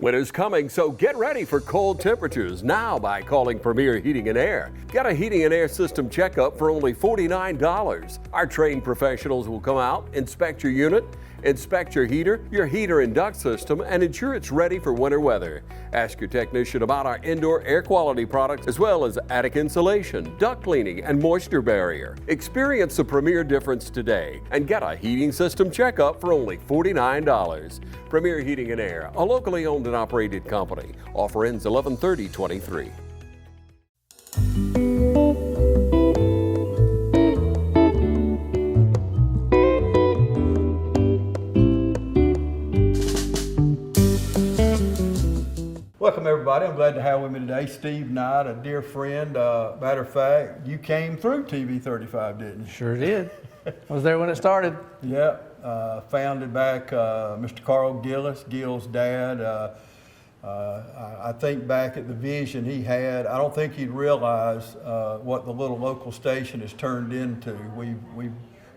Winter's coming, so get ready for cold temperatures now by calling Premier Heating and Air. Get a heating and air system checkup for only $49. Our trained professionals will come out, inspect your unit, inspect your heater and duct system, and ensure it's ready for winter weather. Ask your technician about our indoor air quality products as well as attic insulation, duct cleaning, and moisture barrier. Experience the Premier difference today and get a heating system checkup for only $49. Premier Heating and Air, a locally owned and operated company. Offer ends 11/30/23. Welcome everybody. I'm glad to have with me today Steve Knight, a dear friend. Matter of fact, you came through TV 35, didn't you? Sure did. I was there when it started. Yeah, founded back Mr. Carl Gill's dad. I think back at the vision he had, I don't think he'd realize what the little local station has turned into.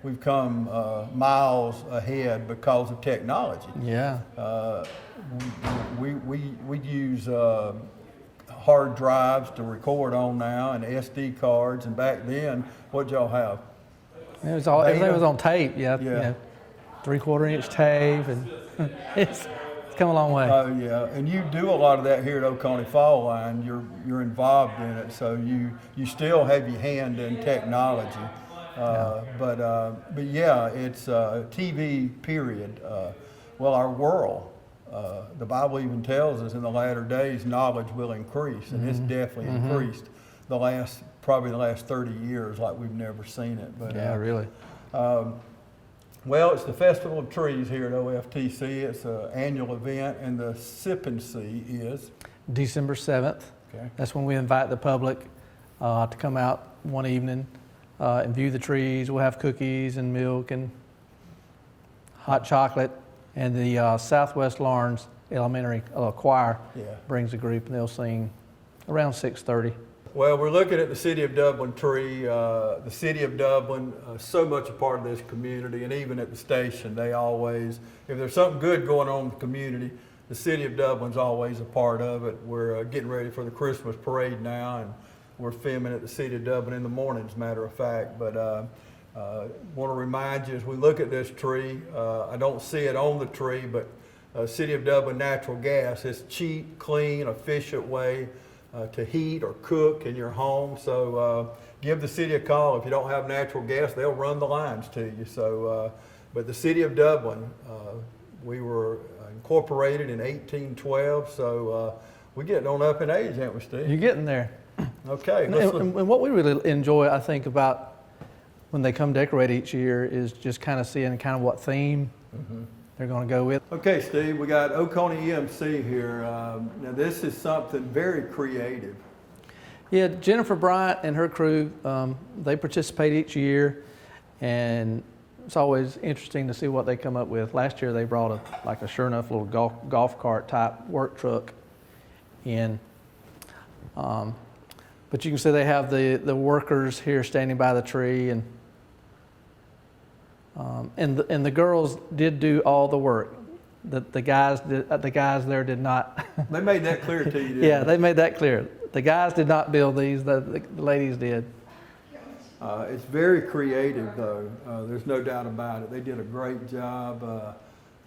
We've come miles ahead because of technology. Yeah. We use hard drives to record on now and SD cards, and back then, what'd y'all have? It was all, everything was on tape. Yeah. Yeah. You know, 3/4-inch tape, and it's come a long way. Oh yeah, and you do a lot of that here at Oconee Fall Line. You're involved in it, so you still have your hand in technology. But yeah, it's TV period. Well, our world, the Bible even tells us in the latter days, knowledge will increase, and it's definitely increased probably the last 30 years like we've never seen it. But yeah, really. Well, it's the Festival of Trees here at OFTC. It's an annual event, and the sippancy is December 7th. Okay. That's when we invite the public to come out one evening and view the trees. We'll have cookies and milk and hot chocolate. And the Southwest Lawrence Elementary Choir brings a group, and they'll sing around 6:30. Well, we're looking at the City of Dublin tree. The City of Dublin, so much a part of this community, and even at the station, they always, if there's something good going on in the community, the City of Dublin's always a part of it. We're getting ready for the Christmas parade now, and we're filming at the City of Dublin in the morning, as a matter of fact. But want to remind you, as we look at this tree, I don't see it on the tree, but City of Dublin natural gas is cheap, clean, efficient way to heat or cook in your home. So give the city a call. If you don't have natural gas, they'll run the lines to you. So, but the City of Dublin, we were incorporated in 1812. So we're getting on up in age, aren't we, Steve? You're getting there. Okay. And what we really enjoy, I think, about when they come decorate each year is just kind of seeing kind of what theme they're going to go with. Okay, Steve, we got Oconee EMC here. Now this is something very creative. Yeah, Jennifer Bryant and her crew, they participate each year, and it's always interesting to see what they come up with. Last year they brought a sure enough little golf cart type work truck in. But you can see they have the workers here standing by the tree, and the girls did do all the work. The guys there did not. They made that clear to you, didn't Yeah, they made that clear. The guys did not build these. The ladies did. It's very creative, though. There's no doubt about it. They did a great job.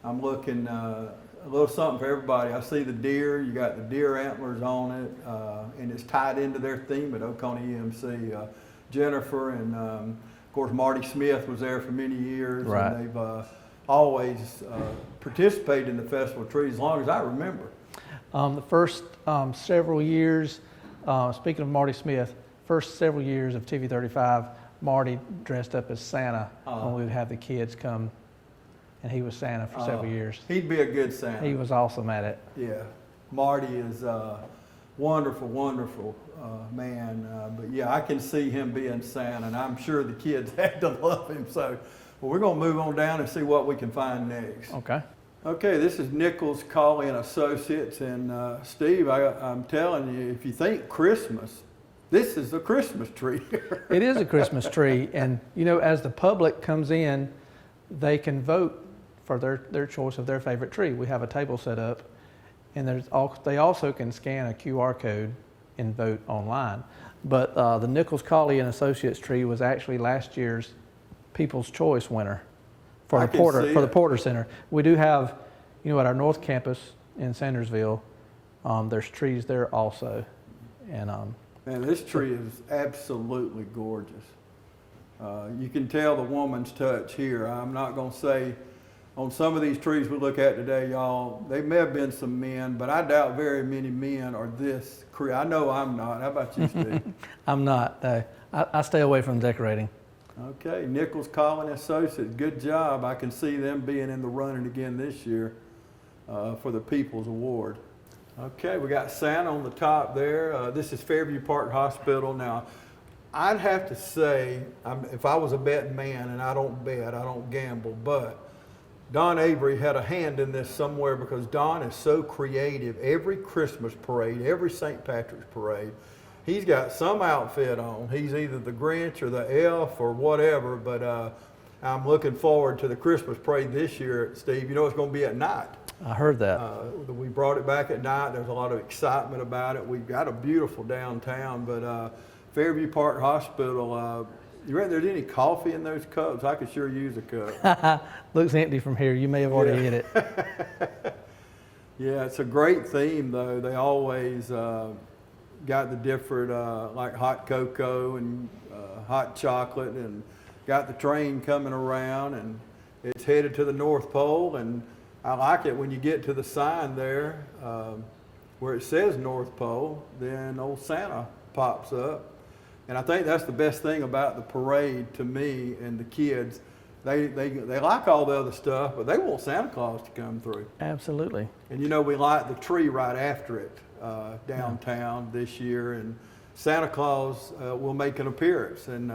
I'm looking a little something for everybody. I see the deer. You got the deer antlers on it, and it's tied into their theme at Oconee EMC. Jennifer and of course Marty Smith was there for many years, right. And they've always participated in the Festival of Trees as long as I remember. The first several years, speaking of Marty Smith, first several years of TV 35, Marty dressed up as Santa when we would have the kids come, and he was Santa for several years. He'd be a good Santa. He was awesome at it. Yeah, Marty is wonderful, wonderful man. But yeah, I can see him being Santa, and I'm sure the kids had to love him. So, well, we're going to move on down and see what we can find next. Okay. Okay, this is Nichols, Cawley and Associates, and Steve, I'm telling you, if you think Christmas, this is a Christmas tree. It is a Christmas tree, and you know, as the public comes in, they can vote for their choice of their favorite tree. We have a table set up, and they also can scan a QR code and vote online. But the Nichols Colley and Associates tree was actually last year's People's Choice winner for the Porter Center. We do have, at our North Campus in Sandersville, there's trees there also, and man, this tree is absolutely gorgeous. You can tell the woman's touch here. I'm not going to say on some of these trees we look at today, y'all, they may have been some men, but I doubt very many men are this creative. I know I'm not. How about you, Steve? I'm not. No. I stay away from decorating. Okay, Nichols Colley Associates, good job. I can see them being in the running again this year for the People's Award. Okay, we got Santa on the top there. This is Fairview Park Hospital. Now, I'd have to say, if I was a betting man, and I don't bet, I don't gamble, but Don Avery had a hand in this somewhere because Don is so creative. Every Christmas parade, every St. Patrick's parade, he's got some outfit on. He's either the Grinch or the elf or whatever, but I'm looking forward to the Christmas parade this year, Steve. You know it's going to be at night. I heard that. We brought it back at night. There's a lot of excitement about it. We've got a beautiful downtown, but Fairview Park Hospital, you reckon there's any coffee in those cups? I could sure use a cup. Looks empty from here. You may have already hit it. Yeah, it's a great theme, though. They always got the different, like hot cocoa and hot chocolate, and got the train coming around, and it's headed to the North Pole. And I like it when you get to the sign there where it says North Pole, then old Santa pops up. And I think that's the best thing about the parade to me and the kids. They like all the other stuff, but they want Santa Claus to come through. Absolutely. And we light the tree right after it downtown this year, and Santa Claus will make an appearance. And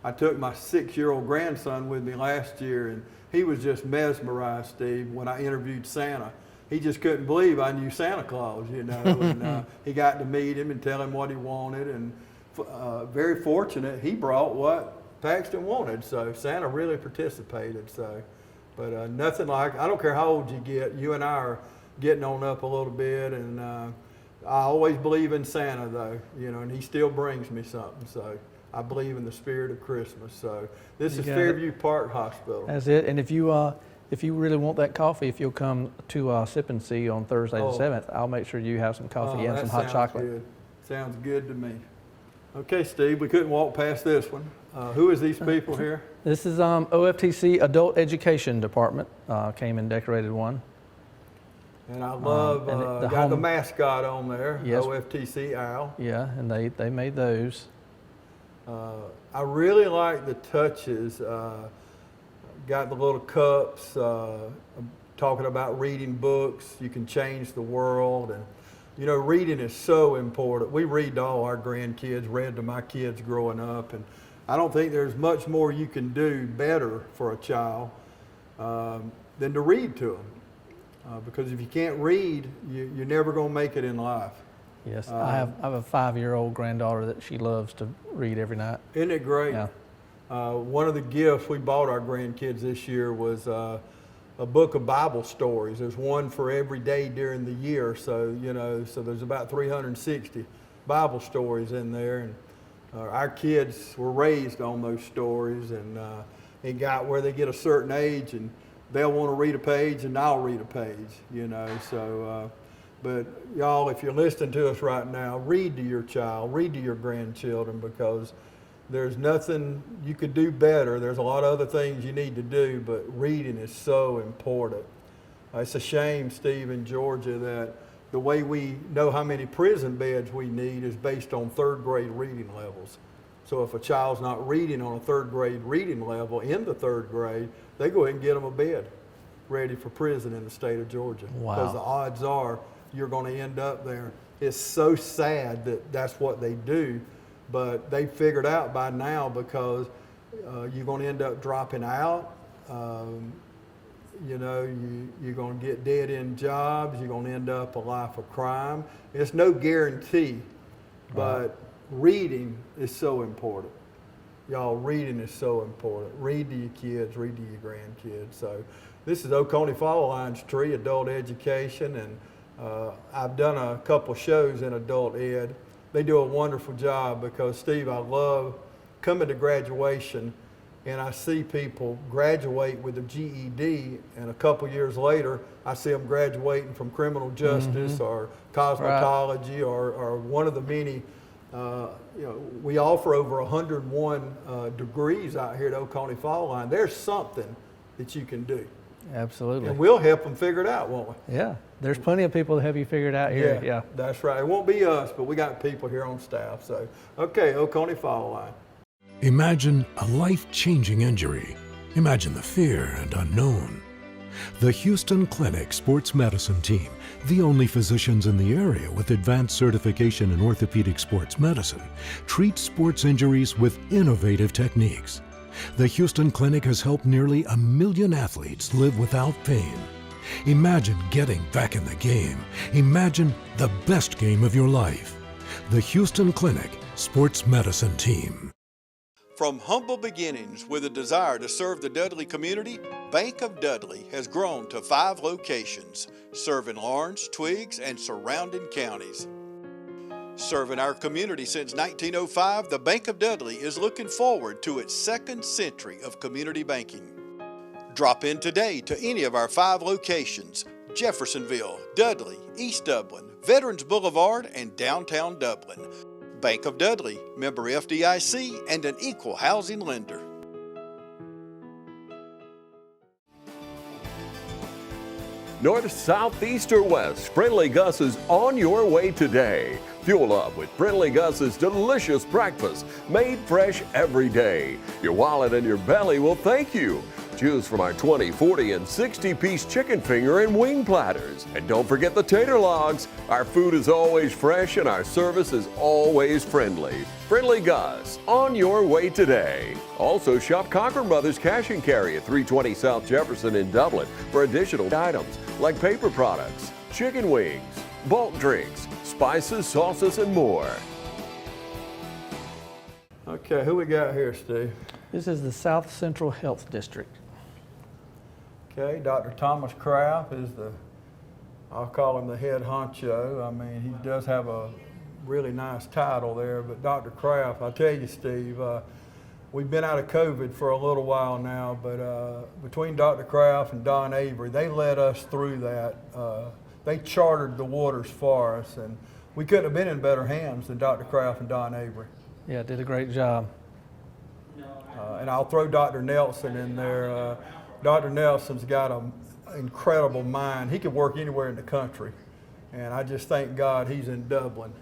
I took my 6-year-old grandson with me last year, and he was just mesmerized, Steve, when I interviewed Santa. He just couldn't believe I knew Santa Claus, and he got to meet him and tell him what he wanted, and very fortunate he brought what Paxton wanted, so Santa really participated. So, but nothing like, I don't care how old you get, you and I are getting on up a little bit, and I always believe in Santa though, and he still brings me something, so I believe in the spirit of Christmas. So this is Fairview Park Hospital. That's it. And if you really want that coffee, if you'll come to Sip and See on Thursday the 7th, I'll make sure you have some coffee and some hot chocolate. Good. Sounds good to me. Okay, Steve, we couldn't walk past this one. Who is these people here? This is OFTC Adult Education Department. Came and decorated one. And I love, got the mascot on there, yes. OFTC Owl. Yeah, and they made those. I really like the touches. Got the little cups, talking about reading books. You can change the world. And reading is so important. We read to all our grandkids, read to my kids growing up, and I don't think there's much more you can do better for a child than to read to them. Because if you can't read, you're never going to make it in life. Yes, I have a 5-year-old granddaughter that she loves to read every night. Isn't it great? Yeah. One of the gifts we bought our grandkids this year was a book of Bible stories. There's one for every day during the year, so so there's about 360 Bible stories in there, and our kids were raised on those stories, and it got where they get a certain age and they'll want to read a page and I'll read a page, so but y'all, if you're listening to us right now, read to your child, read to your grandchildren, because there's nothing you could do better. There's a lot of other things you need to do, but reading is so important. It's a shame, Steve, in Georgia, that the way we know how many prison beds we need is based on 3rd grade reading levels. So if a child's not reading on a 3rd grade reading level in the 3rd grade, they go ahead and get them a bed ready for prison in the state of Georgia. Wow. Because the odds are you're going to end up there. It's so sad that that's what they do. But they figured out by now, because you're going to end up dropping out. You're going to get dead-end jobs. You're going to end up a life of crime. It's no guarantee, but reading is so important. Y'all, reading is so important. Read to your kids, read to your grandkids. So this is Oconee Fall Lines Tree, Adult Education, and I've done a couple shows in adult ed. They do a wonderful job because, Steve, I love coming to graduation and I see people graduate with a GED, and a couple years later, I see them graduating from criminal justice or cosmetology or one of the many. We offer over 101 degrees out here at Oconee Fall Line. There's something that you can do. Absolutely. And we'll help them figure it out, won't we? Yeah, there's plenty of people to help you figure it out here. Yeah. That's right. It won't be us, but we got people here on staff. So, okay, Oconee Fall Line. Imagine a life-changing injury. Imagine the fear and unknown. The Houston Clinic Sports Medicine Team, the only physicians in the area with advanced certification in orthopedic sports medicine, treats sports injuries with innovative techniques. The Houston Clinic has helped nearly 1 million athletes live without pain. Imagine getting back in the game. Imagine the best game of your life. The Houston Clinic Sports Medicine Team. From humble beginnings with a desire to serve the Dudley community, Bank of Dudley has grown to 5 locations, serving Lawrence, Twiggs, and surrounding counties. Serving our community since 1905, the Bank of Dudley is looking forward to its 2nd century of community banking. Drop in today to any of our 5 locations: Jeffersonville, Dudley, East Dublin, Veterans Boulevard, and downtown Dublin. Bank of Dudley, member FDIC, and an equal housing lender. North, south, east, or west, Friendly Gus is on your way today. Fuel up with Friendly Gus's delicious breakfast, made fresh every day. Your wallet and your belly will thank you. Choose from our 20, 40, and 60-piece chicken finger and wing platters. And don't forget the tater logs. Our food is always fresh and our service is always friendly. Friendly Gus, on your way today. Also shop Cochran Brothers Cash and Carry at 320 South Jefferson in Dublin for additional items like paper products, chicken wings, bulk drinks, spices, sauces, and more. Okay, who we got here, Steve? This is the South Central Health District. Okay, Dr. Thomas Kraft is I'll call him the head honcho. I mean, he does have a really nice title there, but Dr. Kraft, I tell you, Steve, we've been out of COVID for a little while now, but between Dr. Kraft and Don Avery, they led us through that. They chartered the waters for us, and we couldn't have been in better hands than Dr. Kraft and Don Avery. Yeah, did a great job. And I'll throw Dr. Nelson in there. Dr. Nelson's got an incredible mind. He could work anywhere in the country, and I just thank God he's in Dublin.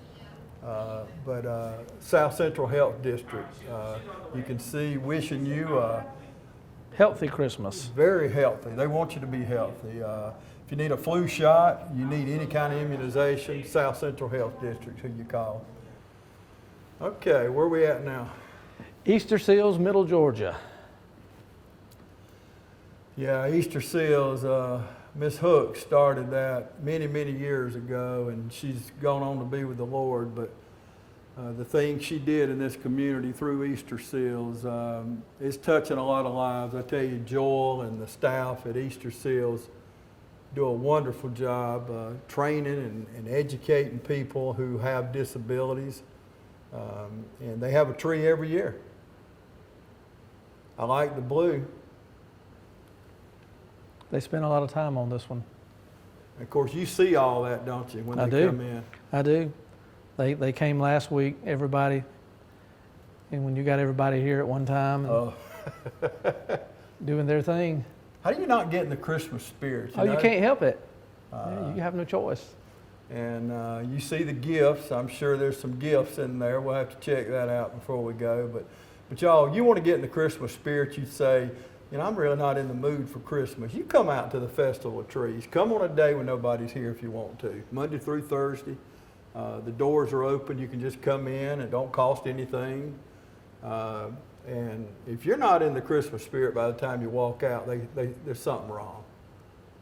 But South Central Health District, you can see, wishing you Healthy Christmas. very healthy. They want you to be healthy. If you need a flu shot, you need any kind of immunization, South Central Health District, who you call. Okay, where are we at now? Easter Seals, Middle Georgia. Yeah, Easter Seals, Miss Hook started that many, many years ago, and she's gone on to be with the Lord. But the thing she did in this community through Easter Seals is touching a lot of lives. I tell you, Joel and the staff at Easter Seals do a wonderful job training and educating people who have disabilities. And they have a tree every year. I like the blue. They spent a lot of time on this one. Of course, you see all that, don't you, when I they do. come in? I do. They came last week, everybody. And when you got everybody here at one time and doing their thing. How do you not get in the Christmas spirit? You can't help it. You have no choice. And you see the gifts. I'm sure there's some gifts in there. We'll have to check that out before we go. But y'all, you want to get in the Christmas spirit, you say, I'm really not in the mood for Christmas. You come out to the Festival of Trees. Come on a day when nobody's here if you want to. Monday through Thursday. The doors are open. You can just come in. It don't cost anything. And if you're not in the Christmas spirit by the time you walk out, there's something wrong.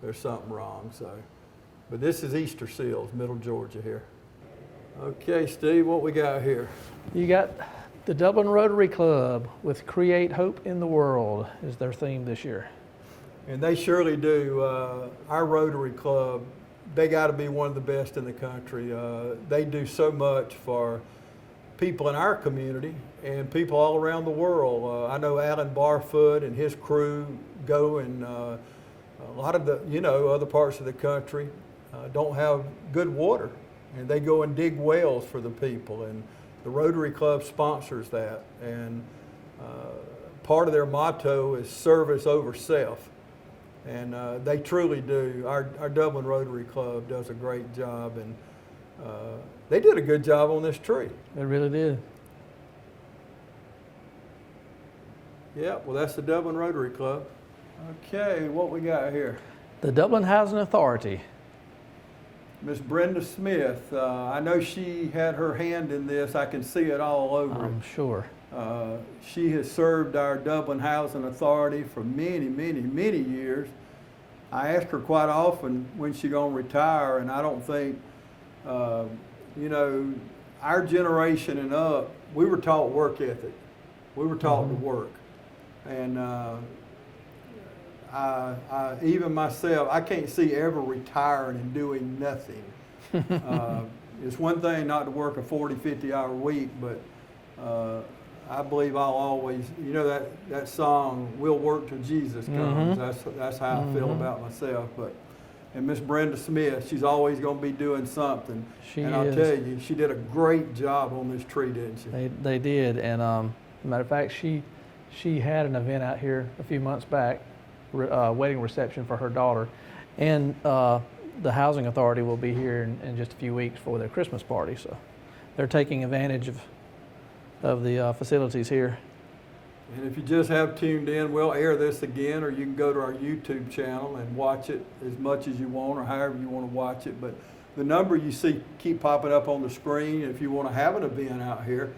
There's something wrong. But this is Easter Seals, Middle Georgia here. Okay, Steve, what we got here? You got the Dublin Rotary Club with Create Hope in the World is their theme this year. And they surely do. Our Rotary Club they got to be one of the best in the country. They do so much for people in our community and people all around the world. I know Alan Barfoot and his crew go in a lot of the, other parts of the country don't have good water, and they go and dig wells for the people, and the Rotary Club sponsors that, and part of their motto is service over self, and they truly do. Our Dublin Rotary Club does a great job, and they did a good job on this tree. They really did. Yeah, well, that's the Dublin Rotary Club. Okay, what we got here? The Dublin Housing Authority. Miss Brenda Smith, I know she had her hand in this. I can see it all over. I'm sure. She has served our Dublin Housing Authority for many, many, many years. I ask her quite often when she's going to retire, and I don't think, our generation and up, we were taught work ethic. We were taught to work. And even myself, I can't see ever retiring and doing nothing. It's one thing not to work a 40, 50-hour week, but I believe I'll always, that song, "We'll Work Till Jesus Comes." That's how I feel about myself. And Miss Brenda Smith, she's always going to be doing something. I'll tell you, she did a great job on this tree, didn't she? They did, and matter of fact, she had an event out here a few months back, wedding reception for her daughter, and the Housing Authority will be here in just a few weeks for their Christmas party. So they're taking advantage of the facilities here. And if you just have tuned in, we'll air this again, or you can go to our YouTube channel and watch it as much as you want, or however you want to watch it. But the number you see keep popping up on the screen. If you want to have an event out here,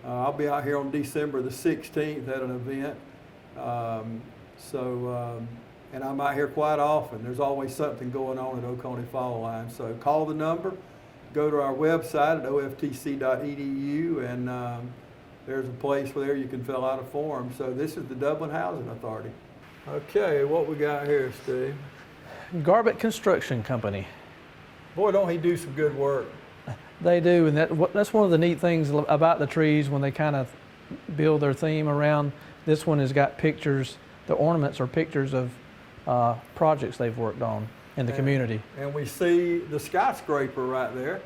I'll be out here on December the 16th at an event. And I'm out here quite often. There's always something going on at Oconee Fall Line. So call the number, go to our website at oftc.edu, and there's a place where you can fill out a form. So this is the Dublin Housing Authority. Okay, what we got here, Steve? Garbett Construction Company. Boy, don't he do some good work. They do, and that's one of the neat things about the trees when they kind of build their theme around. This one has got pictures, the ornaments are pictures of projects they've worked on in the community. And we see the skyscraper right there.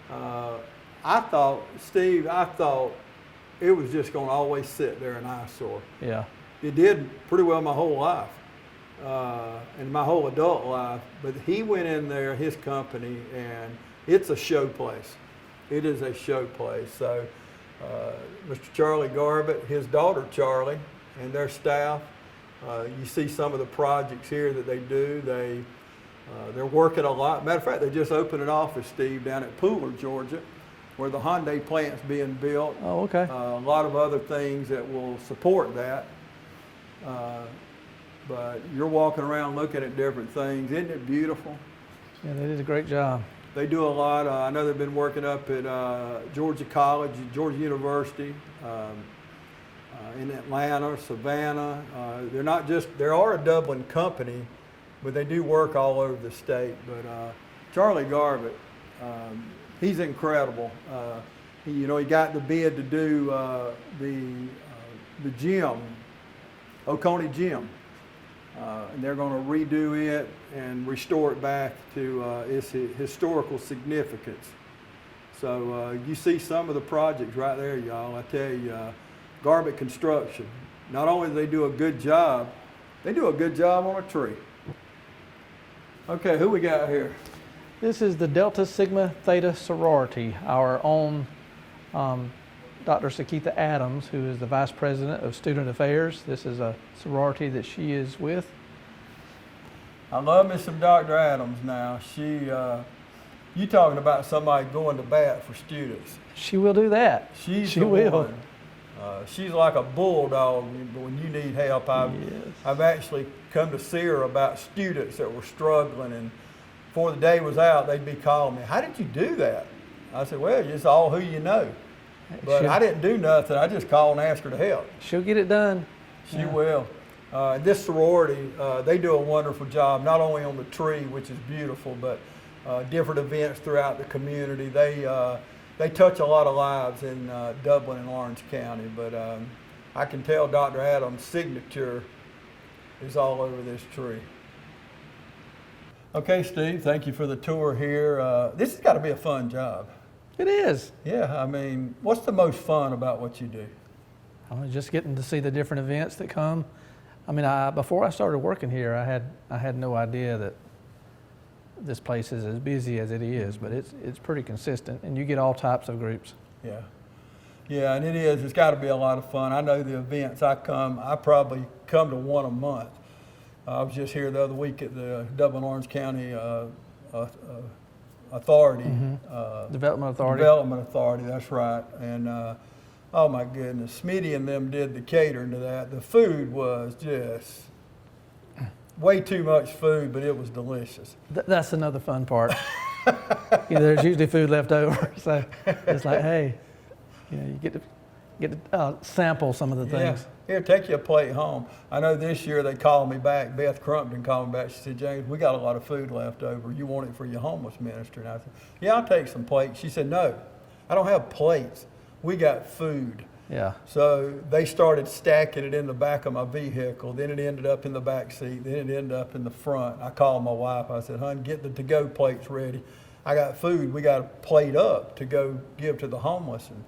I thought it was just going to always sit there an eyesore. Yeah. It did pretty well my whole life, and my whole adult life. But he went in there, his company, and it's a show place. It is a show place. So Mr. Charlie Garbett, his daughter Charlie, and their staff, you see some of the projects here that they do. They're working a lot. Matter of fact, they just opened an office, Steve, down at Pooler, Georgia, where the Hyundai plant's being built. Oh, okay. A lot of other things that will support that. But you're walking around looking at different things. Isn't it beautiful? Yeah, they did a great job. They do a lot. I know they've been working up at Georgia College, Georgia University, in Atlanta, Savannah. They are a Dublin company, but they do work all over the state. But Charlie Garbett, he's incredible. He got the bid to do the gym, Oconee Gym. And they're going to redo it and restore it back to its historical significance. So you see some of the projects right there, y'all. I tell you, Garbett Construction, not only do they do a good job, they do a good job on a tree. Okay, who we got here? This is the Delta Sigma Theta sorority, our own Dr. Sakitha Adams, who is the Vice President of Student Affairs. This is a sorority that she is with. I love me some Dr. Adams now. You talking about somebody going to bat for students. She will do that. She will. She's like a bulldog when you need help. I've actually come to see her about students that were struggling, and before the day was out, they'd be calling me, "How did you do that?" I said, "Well, it's all who you know." But I didn't do nothing. I just called and asked her to help. She'll get it done. She will. This sorority, they do a wonderful job, not only on the tree, which is beautiful, but different events throughout the community. They touch a lot of lives in Dublin and Orange County, but I can tell Dr. Adams' signature is all over this tree. Okay, Steve, thank you for the tour here. This has got to be a fun job. It is. Yeah, I mean, what's the most fun about what you do? Just getting to see the different events that come. I mean, before I started working here, I had no idea that this place is as busy as it is, but it's pretty consistent, and you get all types of groups. Yeah. Yeah, and it is. It's got to be a lot of fun. I know the events I probably come to one a month. I was just here the other week at the Dublin Orange County Authority. Mm-hmm. Development Authority. Development Authority, that's right. And oh my goodness, Smitty and them did the catering to that. The food was just way too much food, but it was delicious. That's another fun part. There's usually food left over, so it's like, hey, you get to sample some of the things. Yeah. Here, take you a plate home. I know this year they called me back. Beth Crumpton called me back. She said, James, we got a lot of food left over. You want it for your homeless minister? And I said, yeah, I'll take some plates. She said, no, I don't have plates. We got food. Yeah. So they started stacking it in the back of my vehicle. Then it ended up in the back seat. Then it ended up in the front. I called my wife. I said, hon, get the to-go plates ready. I got food. We got to plate up to go give to the homeless. And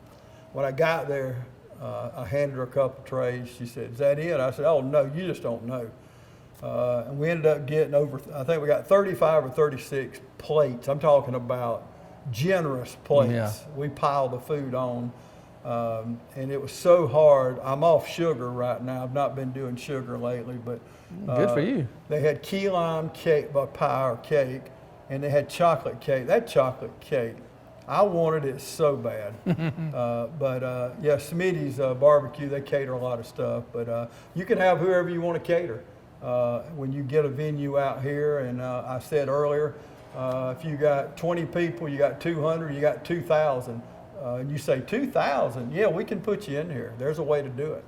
when I got there, I handed her a couple trays. She said, is that it? I said, oh, no, you just don't know. And we ended up getting I think we got 35 or 36 plates. I'm talking about generous plates. Yeah. We piled the food on. And it was so hard. I'm off sugar right now. I've not been doing sugar lately, but good for you. They had key lime cake, pie or cake, and they had chocolate cake. That chocolate cake, I wanted it so bad. But yeah, Smitty's barbecue, they cater a lot of stuff. But you can have whoever you want to cater when you get a venue out here. And I said earlier, if you got 20 people, you got 200, you got 2,000. And you say 2,000, yeah, we can put you in here. There's a way to do it.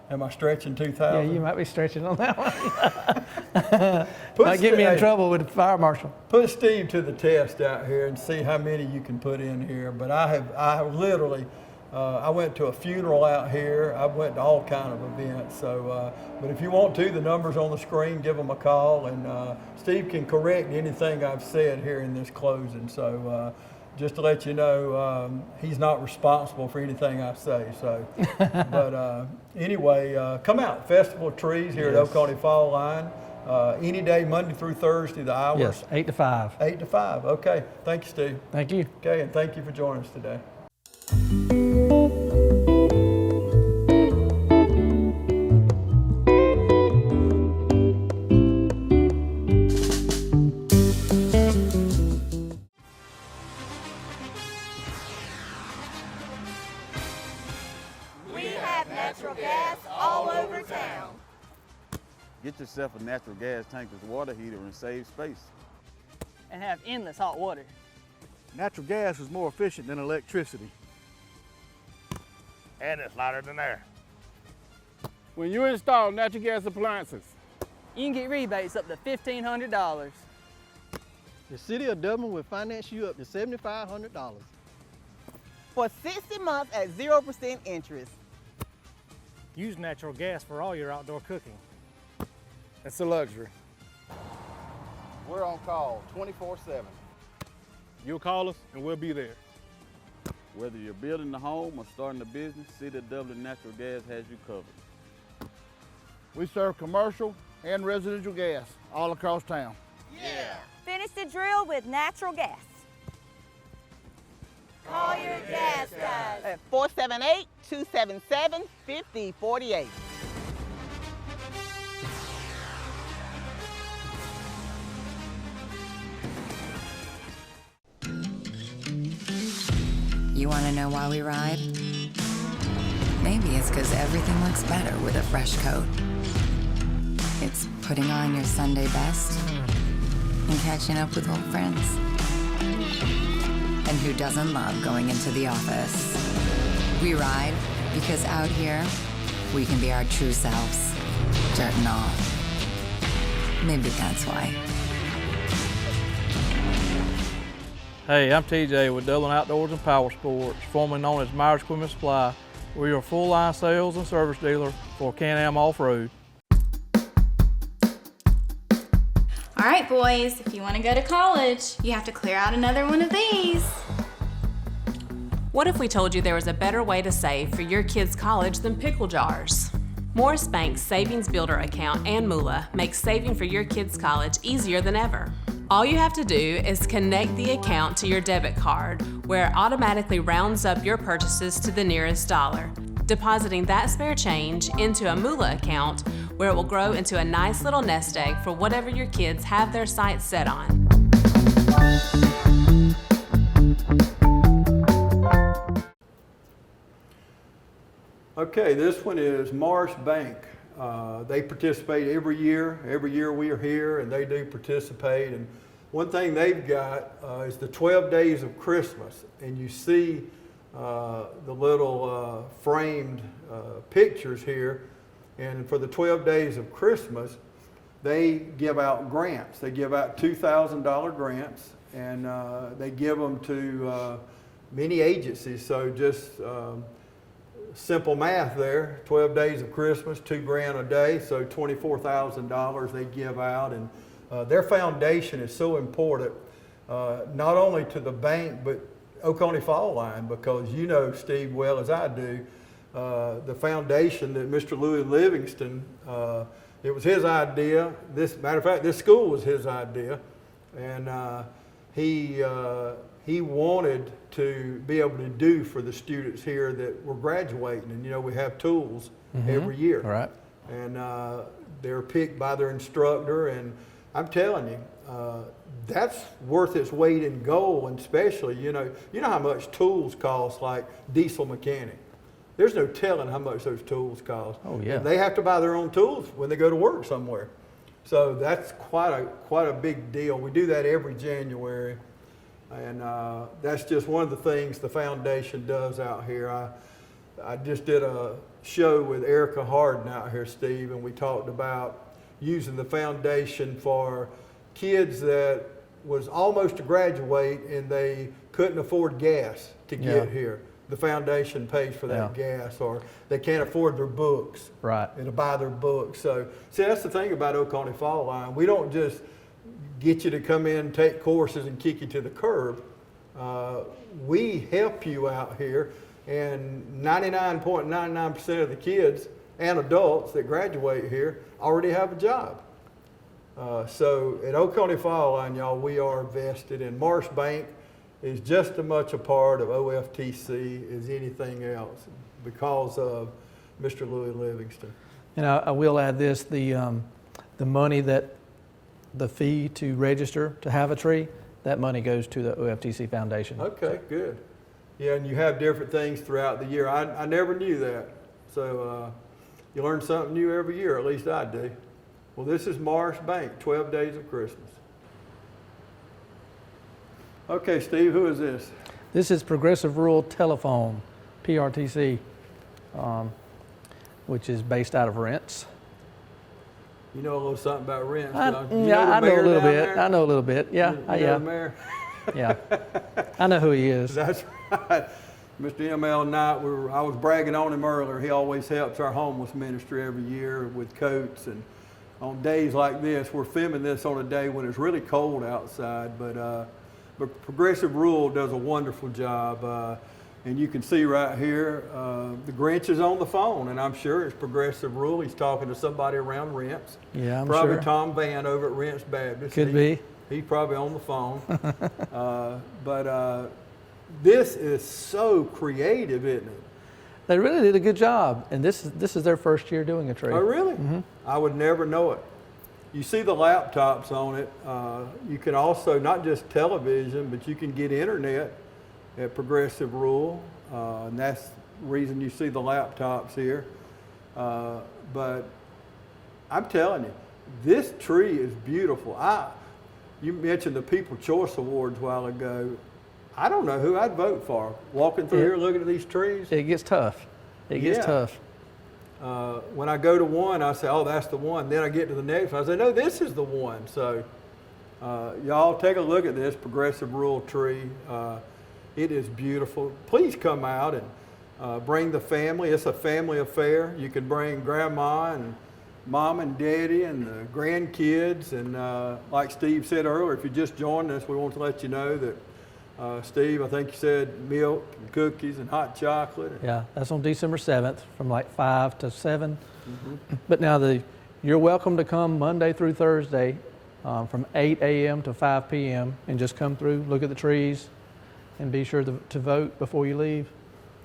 Am I stretching 2,000? Yeah, you might be stretching on that one. Might get me in trouble with the fire marshal. Put Steve to the test out here and see how many you can put in here. But I literally, I went to a funeral out here. I went to all kind of events. So, but if you want to, the number's on the screen. Give them a call, and Steve can correct anything I've said here in this closing. So. Just to let you know, he's not responsible for anything I say. So, but anyway, come out. Festival of Trees here at Oconee Fall Line. Any day, Monday through Thursday, the hours? Yes, 8 to 5. 8 to 5. Okay. Thank you, Steve. Thank you. Okay, and thank you for joining us today. Natural gas all over town. Get yourself a natural gas tankless water heater and save space. And have endless hot water. Natural gas is more efficient than electricity. And it's lighter than air. When you install natural gas appliances, you can get rebates up to $1,500. The City of Dublin will finance you up to $7,500. For 60 months at 0% interest. Use natural gas for all your outdoor cooking. it's a luxury. We're on call 24/7. You'll call us and we'll be there. Whether you're building a home or starting a business, City of Dublin Natural Gas has you covered. We serve commercial and residential gas all across town. Yeah. Finish the drill with natural gas. Call your gas guys at 478-277-5048. You want to know why we ride? Maybe it's because everything looks better with a fresh coat. It's putting on your Sunday best and catching up with old friends. And who doesn't love going into the office? We ride because out here, we can be our true selves, dirt and all. Maybe that's why. Hey, I'm TJ with Dublin Outdoors and Power Sports, formerly known as Myers Equipment Supply. We're your full-line sales and service dealer for Can-Am Off-Road. All right, boys, if you want to go to college, you have to clear out another one of these. What if we told you there was a better way to save for your kids' college than pickle jars? Morris Bank's Savings Builder account and moolah makes saving for your kids' college easier than ever. All you have to do is connect the account to your debit card, where it automatically rounds up your purchases to the nearest dollar, depositing that spare change into a moolah account where it will grow into a nice little nest egg for whatever your kids have their sights set on. Okay, this one is Morris Bank. They participate every year. Every year we are here and they do participate. And one thing they've got is the 12 days of Christmas. And you see the little framed pictures here. And for the 12 days of Christmas, they give out grants. They give out $2,000 grants, and they give them to many agencies. So just simple math there, 12 days of Christmas, $2,000 a day, so $24,000 they give out. And their foundation is so important, not only to the bank, but Oconee Fall Line, because you know, Steve, well as I do, the foundation that Mr. Louis Livingston, it was his idea. Matter of fact, this school was his idea. And he wanted to be able to do for the students here that were graduating. And you know, we have tools every year. Right. And they're picked by their instructor. And I'm telling you, that's worth its weight in gold. And especially, you know how much tools cost, like diesel mechanic. There's no telling how much those tools cost. Oh yeah. And they have to buy their own tools when they go to work somewhere. So that's quite a big deal. We do that every January. And that's just one of the things the foundation does out here. I just did a show with Erica Harden out here, Steve, and we talked about using the foundation for kids that was almost to graduate and they couldn't afford gas to get here. The foundation pays for that gas, or they can't afford their books. Right. And to buy their books. So, see, that's the thing about Oconee Fall Line. We don't just get you to come in, take courses, and kick you to the curb. We help you out here, and 99.99% of the kids and adults that graduate here already have a job. So at Oconee Fall Line, y'all, we are vested, and Morris Bank is just as much a part of OFTC as anything else because of Mr. Louis Livingston. And I will add this, the money that the fee to register to have a tree, that money goes to the OFTC Foundation. Okay, good. Yeah, and you have different things throughout the year. I never knew that. So you learn something new every year, at least I do. Well, this is Morris Bank, 12 Days of Christmas. Okay, Steve, who is this? This is Progressive Rural Telephone, PRTC, which is based out of Rents. You know a little something about Rents. I know a little bit. I know a little bit. Yeah, you know the mayor? Yeah. I know who he is. That's right. Mr. M.L. Knight, I was bragging on him earlier. He always helps our homeless ministry every year with coats. And on days like this, we're filming this on a day when it's really cold outside. But Progressive Rural does a wonderful job. And you can see right here, the Grinch is on the phone, and I'm sure it's Progressive Rural. He's talking to somebody around Rents. Yeah, I'm probably sure. Tom Van over at Rents Baptist. Could be. He's probably on the phone. But this is so creative, isn't it? They really did a good job, and this is their first year doing a tree. Oh, really? Mm-hmm. I would never know it. You see the laptops on it. You can also, not just television, but you can get internet at Progressive Rural, and that's the reason you see the laptops here. But I'm telling you, this tree is beautiful. You mentioned the People's Choice Awards a while ago. I don't know who I'd vote for. Walking through here looking at these trees. It gets tough. It gets tough. When I go to one, I say, oh, that's the one. Then I get to the next one. I say, no, this is the one. So Y'all take a look at this progressive rural tree. It is beautiful. Please come out and bring the family. It's a family affair. You can bring grandma and mom and daddy and the grandkids. And like Steve said earlier, if you just joined us, we want to let you know that Steve, I think you said milk and cookies and hot chocolate. Yeah, that's on December 7th from like 5 to 7. Mm-hmm. But now you're welcome to come Monday through Thursday from 8 a.m. to 5 p.m. and just come through, look at the trees, and be sure to vote before you leave.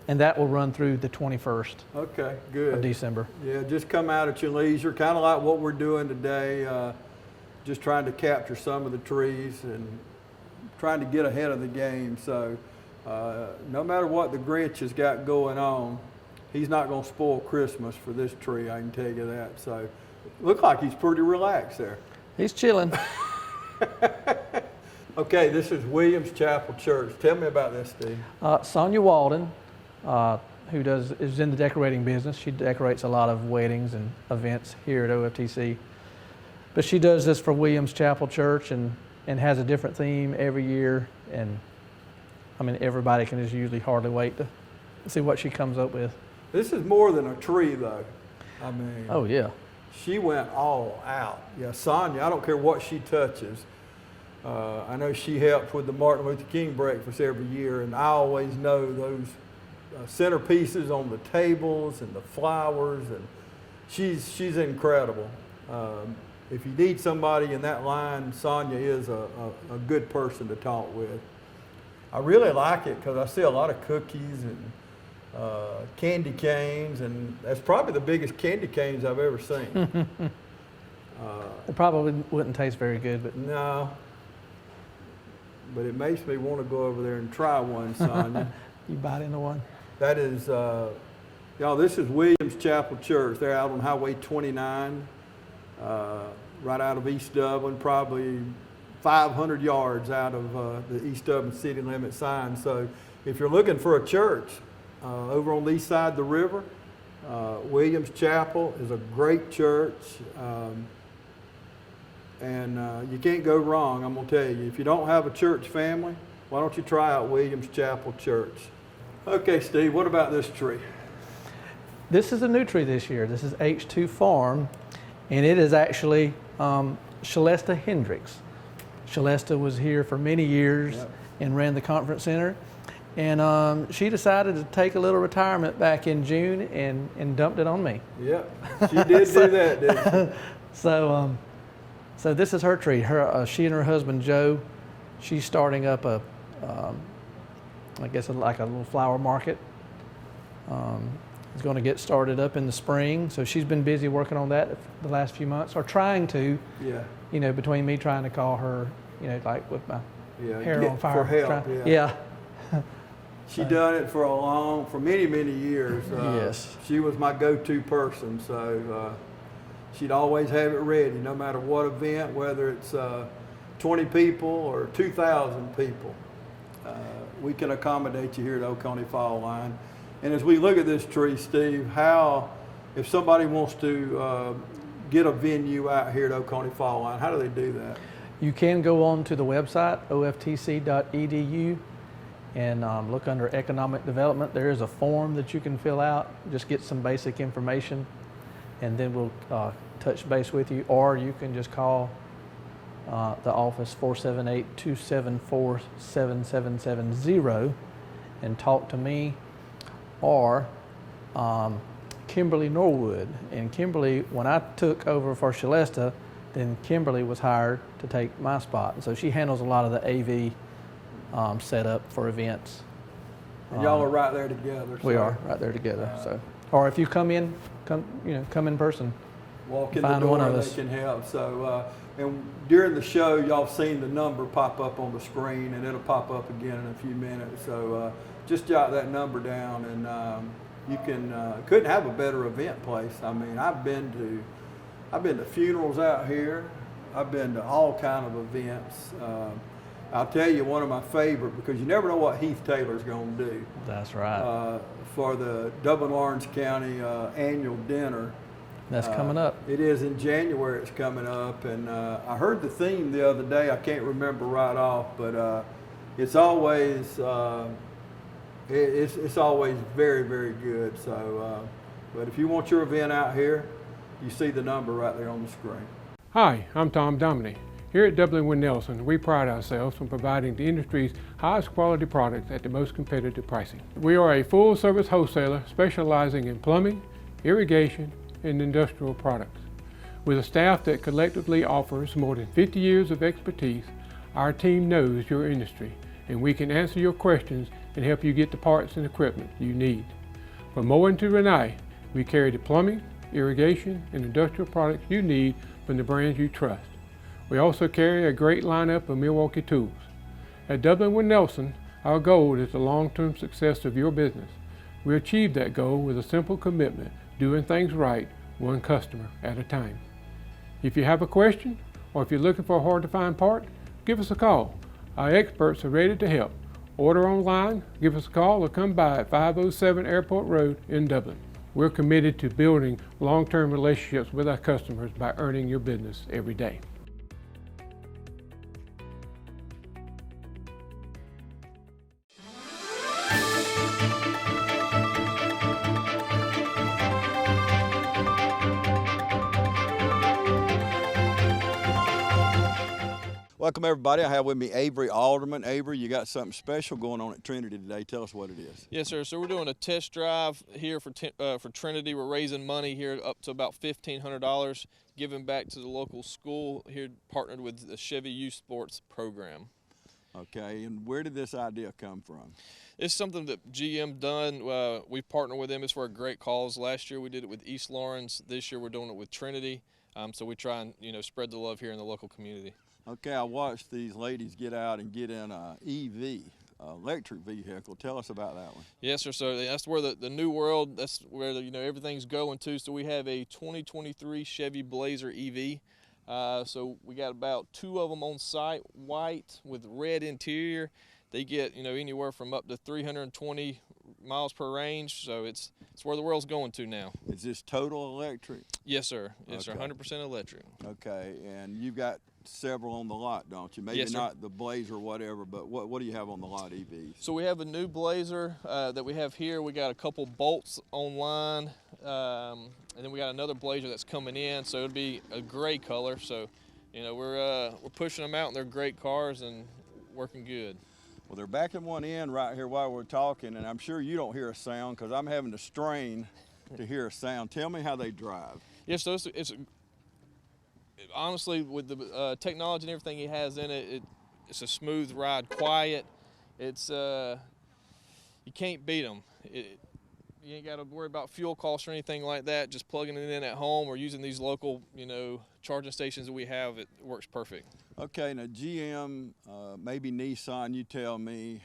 And that will run through the 21st Okay, good. of December. Yeah, just come out at your leisure, kind of like what we're doing today, just trying to capture some of the trees and trying to get ahead of the game. So no matter what the Grinch has got going on, he's not going to spoil Christmas for this tree, I can tell you that. So look like he's pretty relaxed there. He's chilling. Okay, this is Williams Chapel Church. Tell me about this, Steve. Sonia Walden, who is in the decorating business. She decorates a lot of weddings and events here at OFTC. But she does this for Williams Chapel Church and has a different theme every year. And I mean, everybody can just usually hardly wait to see what she comes up with. This is more than a tree, though. I mean, oh yeah, she went all out. Yeah, Sonia, I don't care what she touches. I know she helps with the Martin Luther King breakfast every year, and I always know those centerpieces on the tables and the flowers, and she's incredible. If you need somebody in that line, Sonia is a good person to talk with. I really like it because I see a lot of cookies and candy canes, and that's probably the biggest candy canes I've ever seen. It probably wouldn't taste very good, but no. But it makes me want to go over there and try one, Sonia. You bite into one? That is, y'all, this is Williams Chapel Church. They're out on Highway 29, right out of East Dublin, probably 500 yards out of the East Dublin city limit sign. So if you're looking for a church over on the east side of the river, Williams Chapel is a great church. And you can't go wrong, I'm going to tell you. If you don't have a church family, why don't you try out Williams Chapel Church? Okay, Steve, what about this tree? This is a new tree this year. This is H2 Farm, and it is actually Celesta Hendricks. Celesta was here for many years and ran the conference center. And she decided to take a little retirement back in June and dumped it on me. Yeah, she did do that, didn't she? So this is her tree. She and her husband Joe, she's starting up I guess like a little flower market. It's going to get started up in the spring. So she's been busy working on that the last few months, or trying to. Yeah. You know, between me trying to call her, you know, like with my hair on fire. For help. Yeah. She done it for many, many years. Yes. She was my go-to person. So. She'd always have it ready, no matter what event, whether it's 20 people or 2,000 people. We can accommodate you here at Oconee Fall Line. And as we look at this tree, Steve, if somebody wants to get a venue out here at Oconee Fall Line, how do they do that? You can go on to the website, oftc.edu, and look under economic development. There is a form that you can fill out, just get some basic information, and then we'll touch base with you, or you can just call the office 478-274-7770 and talk to me, or Kimberly Norwood. And Kimberly, when I took over for Celesta, then Kimberly was hired to take my spot. And so she handles a lot of the AV setup for events. And y'all are right there together. We are right there together. So, or if you come in person. Walk in the door and they can help. So, and during the show, y'all seen the number pop up on the screen, and it'll pop up again in a few minutes. So, just jot that number down, and you can couldn't have a better event place. I mean, I've been to funerals out here. I've been to all kind of events. I'll tell you one of my favorite, because you never know what Heath Taylor's going to do. That's right. For the Dublin-Orange County annual dinner, That's coming up. It is in January. It's coming up, and I heard the theme the other day. I can't remember right off, but it's always it's always very, very good. So, but if you want your event out here, you see the number right there on the screen. Hi, I'm Tom Dominy. Here at Dublin Wind Nelson, we pride ourselves on providing the industry's highest quality products at the most competitive pricing. We are a full-service wholesaler specializing in plumbing, irrigation, and industrial products. With a staff that collectively offers more than 50 years of expertise, our team knows your industry, and we can answer your questions and help you get the parts and equipment you need. From mowing to Renee, we carry the plumbing, irrigation, and industrial products you need from the brands you trust. We also carry a great lineup of Milwaukee tools. At Dublin Wind Nelson, our goal is the long-term success of your business. We achieve that goal with a simple commitment, doing things right, one customer at a time. If you have a question, or if you're looking for a hard-to-find part, give us a call. Our experts are ready to help. Order online, give us a call, or come by at 507 Airport Road in Dublin. We're committed to building long-term relationships with our customers by earning your business every day. Welcome everybody. I have with me Avery Alderman. Avery, you got something special going on at Trinity today. Tell us what it is. Yes, sir. So we're doing a test drive here for Trinity. We're raising money here up to about $1,500, giving back to the local school here, partnered with the Chevy Youth Sports program. Okay, and where did this idea come from? It's something that GM done. We've partnered with them. It's for a great cause. Last year we did it with East Lawrence. This year we're doing it with Trinity. So we try and spread the love here in the local community. Okay, I watched these ladies get out and get in an EV, electric vehicle. Tell us about that one. Yes, sir. So that's where the new world, that's where everything's going to. So we have a 2023 Chevy Blazer EV. So we got about 2 of them on site, white with red interior. They get anywhere from up to 320 miles per range. So it's where the world's going to now. Is this total electric? Yes, sir. Yes, okay. sir. 100% electric. Okay, and you've got several on the lot, don't you? Maybe yes, not the Blazer or whatever, but what do you have on the lot EVs? So we have a new Blazer that we have here. We got a couple bolts online, and then we got another Blazer that's coming in. So it'll be a gray color. So we're pushing them out, and they're great cars and working good. Well, they're backing one in right here while we're talking, and I'm sure you don't hear a sound because I'm having to strain to hear a sound. Tell me how they drive. Yes, so it's honestly, with the technology and everything he has in it, it's a smooth ride, quiet. It's you can't beat them. You ain't got to worry about fuel costs or anything like that. Just plugging it in at home or using these local, charging stations that we have, it works perfect. Okay, now GM, maybe Nissan, you tell me.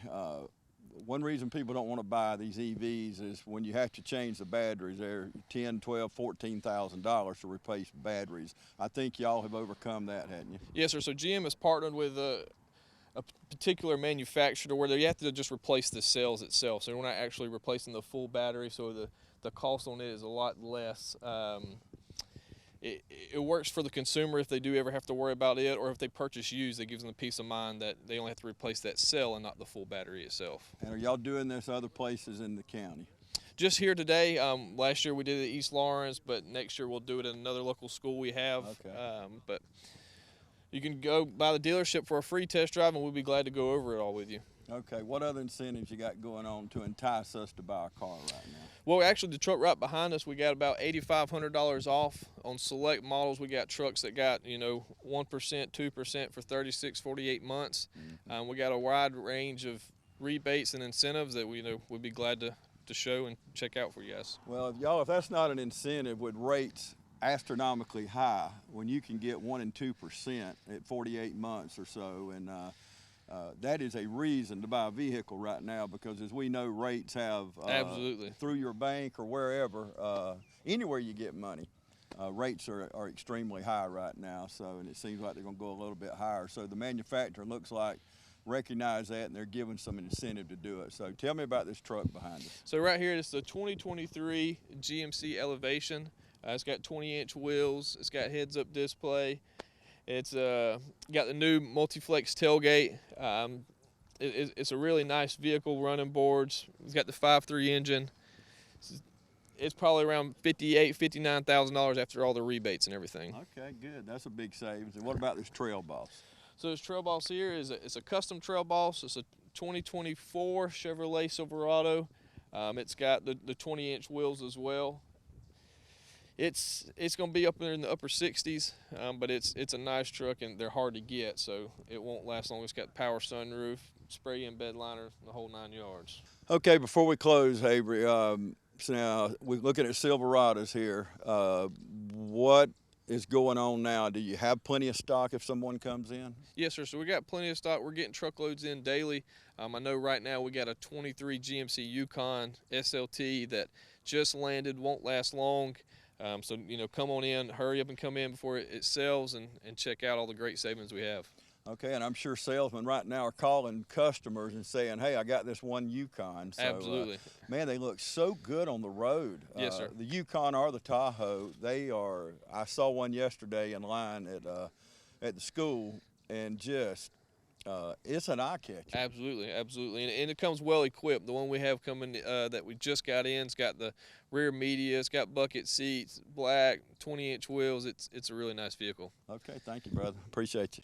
One reason people don't want to buy these EVs is when you have to change the batteries, they're $10,000, $12,000, $14,000 to replace batteries. I think y'all have overcome that, haven't you? Yes, sir. So GM has partnered with a particular manufacturer where they have to just replace the cells itself. So we're not actually replacing the full battery, so the cost on it is a lot less. It works for the consumer if they do ever have to worry about it, or if they purchase used, it gives them the peace of mind that they only have to replace that cell and not the full battery itself. And are y'all doing this other places in the county? Just here today. Last year we did it at East Lawrence, but next year we'll do it at another local school we have. Okay. But you can go by the dealership for a free test drive, and we'll be glad to go over it all with you. Okay, what other incentives you got going on to entice us to buy a car right now? Well, actually, the truck right behind us, we got about $8,500 off on select models. We got trucks that got 1%, 2% for 36, 48 months. Mm-hmm. We got a wide range of rebates and incentives that we'd be glad to show and check out for you guys. Well, if that's not an incentive with rates astronomically high, when you can get 1% and 2% at 48 months or so, and that is a reason to buy a vehicle right now, because as we know, rates have absolutely through your bank or wherever, anywhere you get money, rates are extremely high right now. So, and it seems like they're going to go a little bit higher. So the manufacturer looks like recognize that, and they're giving some incentive to do it. So tell me about this truck behind us. So right here is the 2023 GMC Elevation. It's got 20-inch wheels. It's got heads-up display. It's got the new multi-flex tailgate. It's a really nice vehicle, running boards. It's got the 5.3 engine. It's probably around $58,000, $59,000 after all the rebates and everything. Okay, good. That's a big savings. And what about this Trail Boss? So this Trail Boss here it's a custom Trail Boss. It's a 2024 Chevrolet Silverado. It's got the 20-inch wheels as well. It's going to be up there in the upper 60s, but it's a nice truck, and they're hard to get, so it won't last long. It's got power sunroof, spray-in bed liner, the whole 9 yards. Okay, before we close, Avery, so now we're looking at Silverados here. What is going on now? Do you have plenty of stock if someone comes in? Yes, sir. So we got plenty of stock. We're getting truckloads in daily. I know right now we got a 23 GMC Yukon SLT that just landed, won't last long. So, come on in, hurry up and come in before it sells and check out all the great savings we have. Okay, and I'm sure salesmen right now are calling customers and saying, hey, I got this one Yukon. So, absolutely. Man, they look so good on the road. Yes, sir. The Yukon or the Tahoe, I saw one yesterday in line at the school, and just, it's an eye catcher. Absolutely, absolutely, and it comes well equipped. The one we have coming that we just got in, it's got the rear media, it's got bucket seats, black, 20-inch wheels. It's a really nice vehicle. Okay, thank you, brother. Appreciate you.